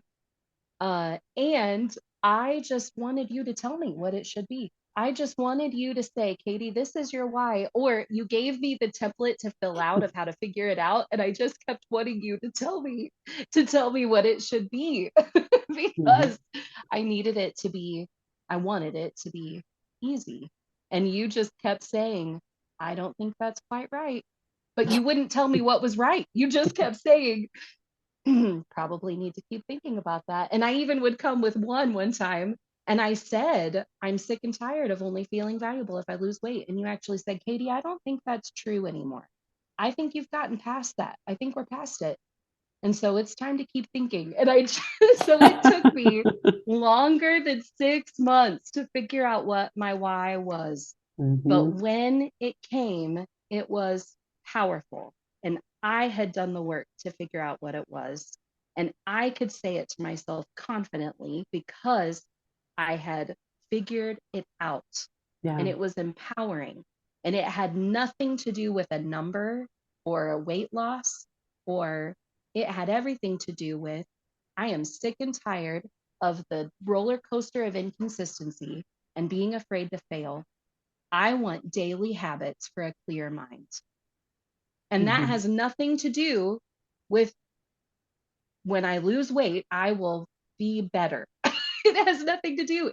And I just wanted you to tell me what it should be. I just wanted you to say, Katie, this is your why. Or you gave me the template to fill out of how to figure it out. And I just kept wanting you to tell me what it should be Mm-hmm. because I needed it to be, I wanted it to be easy. And you just kept saying, I don't think that's quite right. But you wouldn't tell me what was right. You just kept saying, probably need to keep thinking about that. And I even would come with one time and I said, I'm sick and tired of only feeling valuable if I lose weight. And you actually said, Katie, I don't think that's true anymore. I think you've gotten past that. I think we're past it. And so it's time to keep thinking. And I just, so it took me longer than 6 months to figure out what my why was. But Mm-hmm. when it came, it was powerful. And I had done the work to figure out what it was. And I could say it to myself confidently because I had figured it out. Yeah. And it was empowering. And it had nothing to do with a number or a weight loss, or it had everything to do with I am sick and tired of the roller coaster of inconsistency and being afraid to fail. I want daily habits for a clear mind. And that Mm-hmm. has nothing to do with when I lose weight, I will be better. It has nothing to do.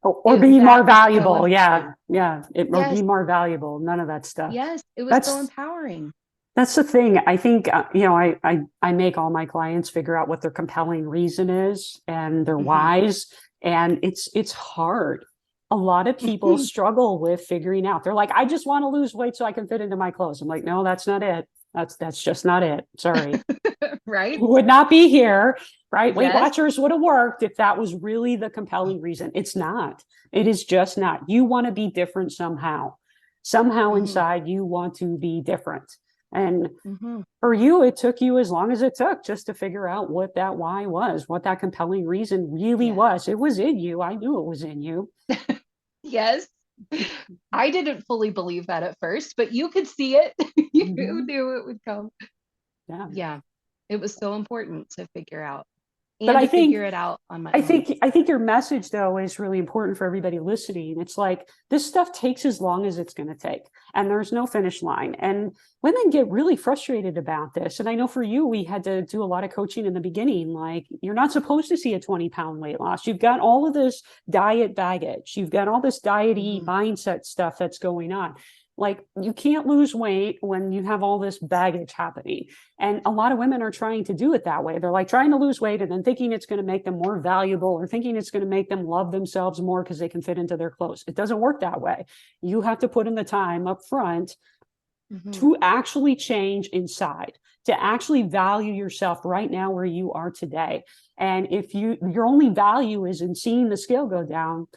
Or be more That was so valuable. Yeah. empowering. Yeah. Or be Yes, more valuable. None of that stuff. yes, it was so That's empowering. That's the thing. I think, I make all my clients figure out what their compelling reason is and their Hmm. whys. And it's hard. A lot of people struggle with figuring out. They're like, I just want to lose weight so I can fit into my clothes. I'm like, no, that's not it. That's just not it. Sorry. Right? You would not be here, right? Weight Yes. Watchers would have worked if that was really the compelling reason. It's not. It is just not. You want to be different somehow. Somehow Hmm. inside, you want to be different. And Hmm. for you, it took you as long as it took just to figure out what that why was, what that compelling reason really Yeah. was. It was in you. I knew it was in you. Yes. I didn't fully believe that at first, but you could see it. You Mm-hmm. knew it would come. Yeah. Yeah. It was so important to figure out But and to figure it out on my own. I think your message though is really important for everybody listening. It's like this stuff takes as long as it's going to take, and there's no finish line. And women get really frustrated about this. And I know for you, we had to do a lot of coaching in the beginning. Like you're not supposed to see a 20-pound weight loss. You've got all of this diet baggage. You've got all this diety Hmm. mindset stuff that's going on. Like you can't lose weight when you have all this baggage happening. And a lot of women are trying to do it that way. They're like trying to lose weight and then thinking it's going to make them more valuable or thinking it's going to make them love themselves more because they can fit into their clothes. It doesn't work that way. You have to put in the time up front Hmm. to actually change inside, to actually value yourself right now where you are today. And if your only value is in seeing the scale go down,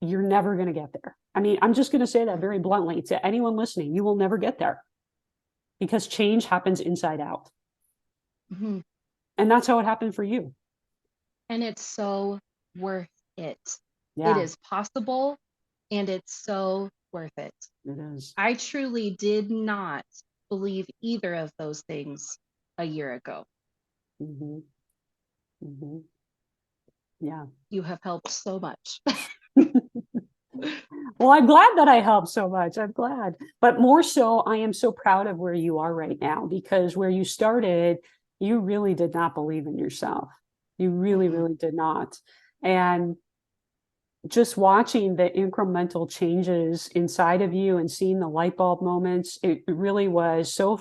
you're never going to get there. I mean, I'm just going to say that very bluntly to anyone listening. You will never get there because change happens inside out. Hmm. And that's how it happened for you. And it's so worth it. It Yeah, is possible and it's so worth it. it is. I truly did not believe either of those things a year ago. Mm-hmm. Mm-hmm. Yeah. You have helped so much. Well, I'm glad that I helped so much. I'm glad. But more so, I am so proud of where you are right now because where you started, you really did not believe in yourself. You really, Hmm. really did not. And just watching the incremental changes inside of you and seeing the light bulb moments, it really was so,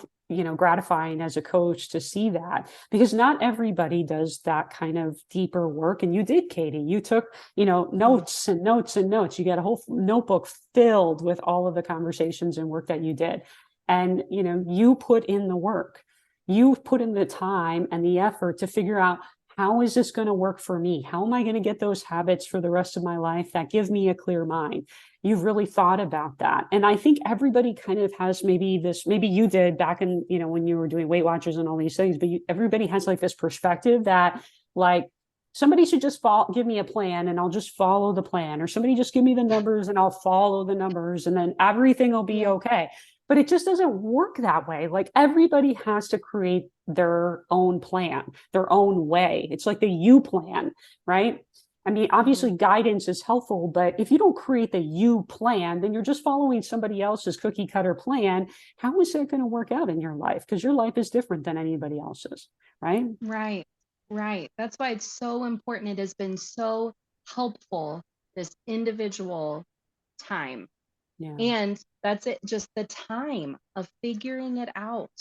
gratifying as a coach to see that because not everybody does that kind of deeper work. And you did, Katie. You took, Hmm. notes and notes and notes. You got a whole notebook filled with all of the conversations and work that you did. And, you put in the work. You put in the time and the effort to figure out how is this going to work for me? How am I going to get those habits for the rest of my life that give me a clear mind? You've really thought about that. And I think everybody kind of has maybe you did back in, when you were doing Weight Watchers and all these things, but everybody has like this perspective that like, somebody should just give me a plan and I'll just follow the plan, or somebody just give me the numbers and I'll follow the numbers and then everything will be Yeah. okay. But it just doesn't work that way. Like everybody has to create their own plan, their own way. It's like the you plan, right? I mean, Mhm. obviously guidance is helpful, but if you don't create the you plan, then you're just following somebody else's cookie cutter plan. How is that going to work out in your life? Because your life is different than anybody else's, right? Right. Right. That's why it's so important. It has been so helpful, this individual time. Yeah. And that's it, just the time of figuring it out.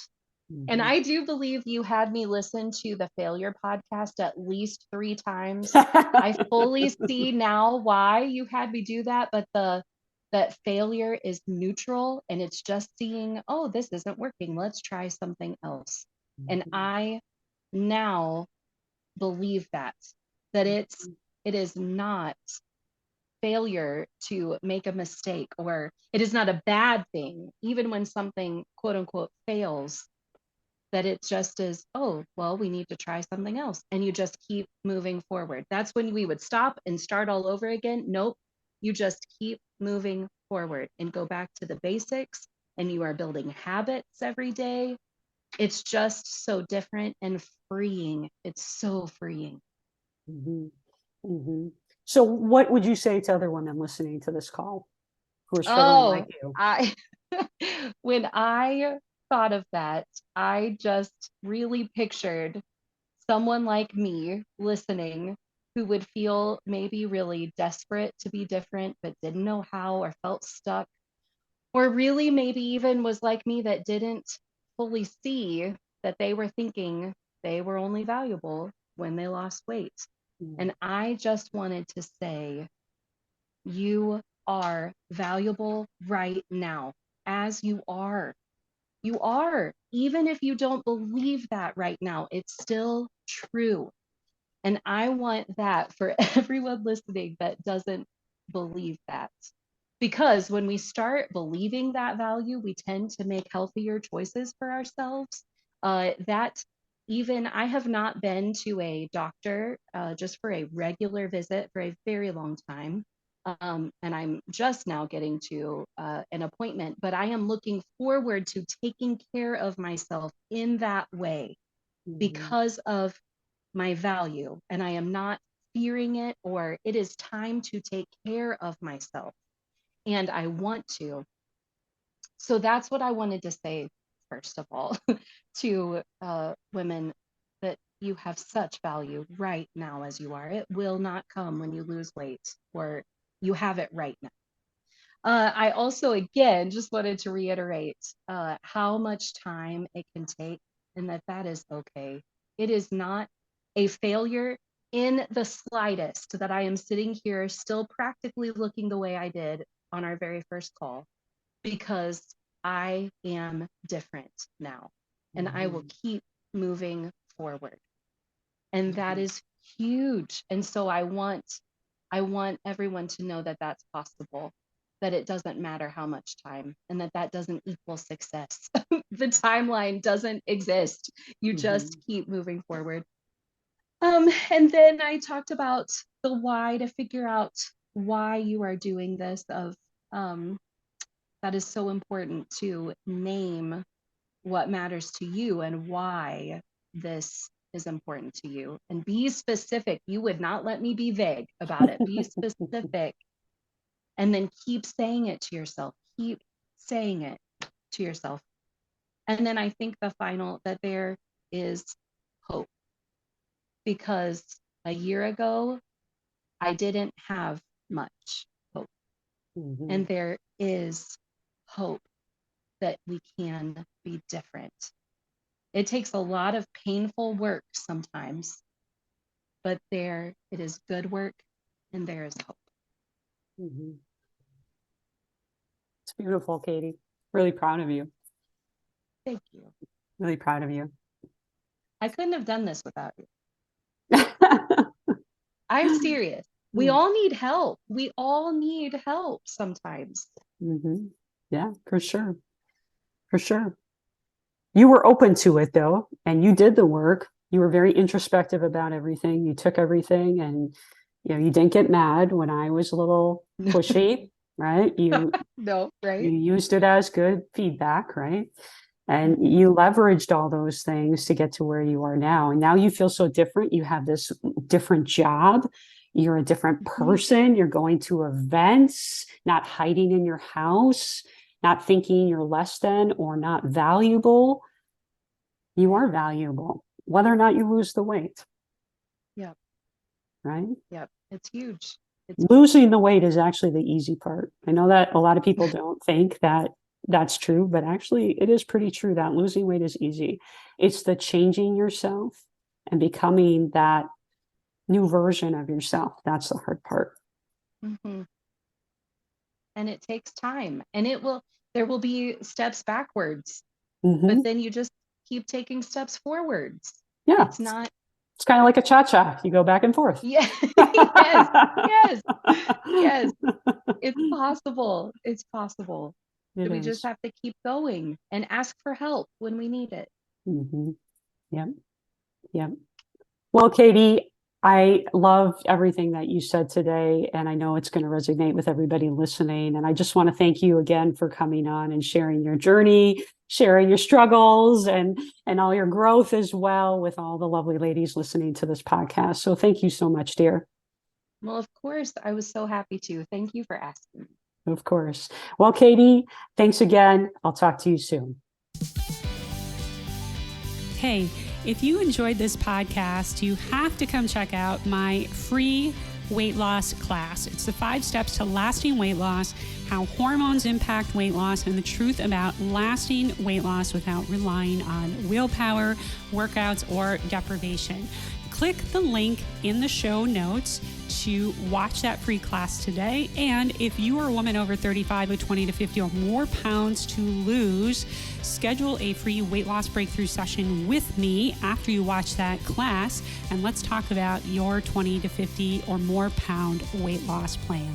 And Mhm. I do believe you had me listen to the failure podcast at least 3 times. I fully see now why you had me do that, but that failure is neutral and it's just seeing, oh, this isn't working. Let's try something else. And Mhm. I now believe that it is not failure to make a mistake, or it is not a bad thing, even when something quote unquote fails, that it just is, oh, well, we need to try something else. And you just keep moving forward. That's when we would stop and start all over again. Nope. You just keep moving forward and go back to the basics, and you are building habits every day. It's just so different and freeing. It's so freeing. Mhm. Mhm. So, what would you say to other women listening to this call who are struggling like Oh, you? I when I thought of that, I just really pictured someone like me listening who would feel maybe really desperate to be different, but didn't know how or felt stuck, or really maybe even was like me that didn't fully see that they were thinking they were only valuable when they lost weight. Mm. And I just wanted to say, you are valuable right now as you are. You are. Even if you don't believe that right now, it's still true. And I want that for everyone listening that doesn't believe that. Because when we start believing that value, we tend to make healthier choices for ourselves. That even I have not been to a doctor just for a regular visit for a very long time. And I'm just now getting to an appointment, but I am looking forward to taking care of myself in that way Mhm. because of my value, and I am not fearing it, or it is time to take care of myself and I want to. So that's what I wanted to say, first of all, to women, that you have such value right now as you are. It will not come when you lose weight, or you have it right now. I also, again, just wanted to reiterate how much time it can take, and that is okay. It is not a failure in the slightest that I am sitting here still practically looking the way I did on our very first call, because I am different now, and I will Mhm. keep moving forward. And that Mhm. is huge. And so I want everyone to know that that's possible, that it doesn't matter how much time, and that doesn't equal success. The timeline doesn't exist. You just Mhm. keep moving forward. And then I talked about the why, to figure out why you are doing this, of um that is so important, to name what matters to you and why this is important to you, and be specific. You would not let me be vague about it. Be specific, and then keep saying it to yourself. Keep saying it to yourself. And then I think the final, that there is hope, because a year ago I didn't have much hope, Mhm. and there is hope that we can be different. It takes a lot of painful work sometimes, but there it is, good work, and there is hope. Mhm. It's beautiful, Katie. Really proud of you. Thank you. Really proud of you. I couldn't have done this without you. I'm serious. We all need help. We all need help sometimes. Mm-hmm. Yeah, for sure. For sure. You were open to it though, and you did the work. You were very introspective about everything. You took everything, and you didn't get mad when I was a little pushy, right? No, You right? used it as good feedback, right? And you leveraged all those things to get to where you are now. And now you feel so different. You have this different job. You're a different Mhm. person. You're going to events, not hiding in your house, not thinking you're less than or not valuable. You are valuable, whether or not you lose the weight, Yep, right? yep. It's huge. It's huge. Losing the weight is actually the easy part. I know that a lot of people don't think that that's true, but actually it is pretty true that losing weight is easy. It's the changing yourself and becoming that new version of yourself. That's the hard part. Hmm. And it takes time, and there will be steps backwards, but Hmm. then you just keep taking steps forwards. Yeah. It's not, It's kind of like a cha-cha. You go back and forth. yeah, yes, yes, yes. It's possible. It's possible. It So we just is. have to keep going and ask for help when we need it. Mm-hmm. Yep. Yep. Well, Katie, I loved everything that you said today, and I know it's going to resonate with everybody listening. And I just want to thank you again for coming on and sharing your journey, sharing your struggles, and all your growth as well with all the lovely ladies listening to this podcast. So thank you so much, dear. Well, of course, I was so happy to. Thank you for asking. Of course. Well, Katie, thanks again. I'll talk to you soon. Hey, if you enjoyed this podcast, you have to come check out my free weight loss class. It's the 5 steps to lasting weight loss, how hormones impact weight loss, and the truth about lasting weight loss without relying on willpower, workouts, or deprivation. Click the link in the show notes to watch that free class today. And if you are a woman over 35 with 20 to 50 or more pounds to lose, schedule a free weight loss breakthrough session with me after you watch that class. And let's talk about your 20 to 50 or more pound weight loss plan.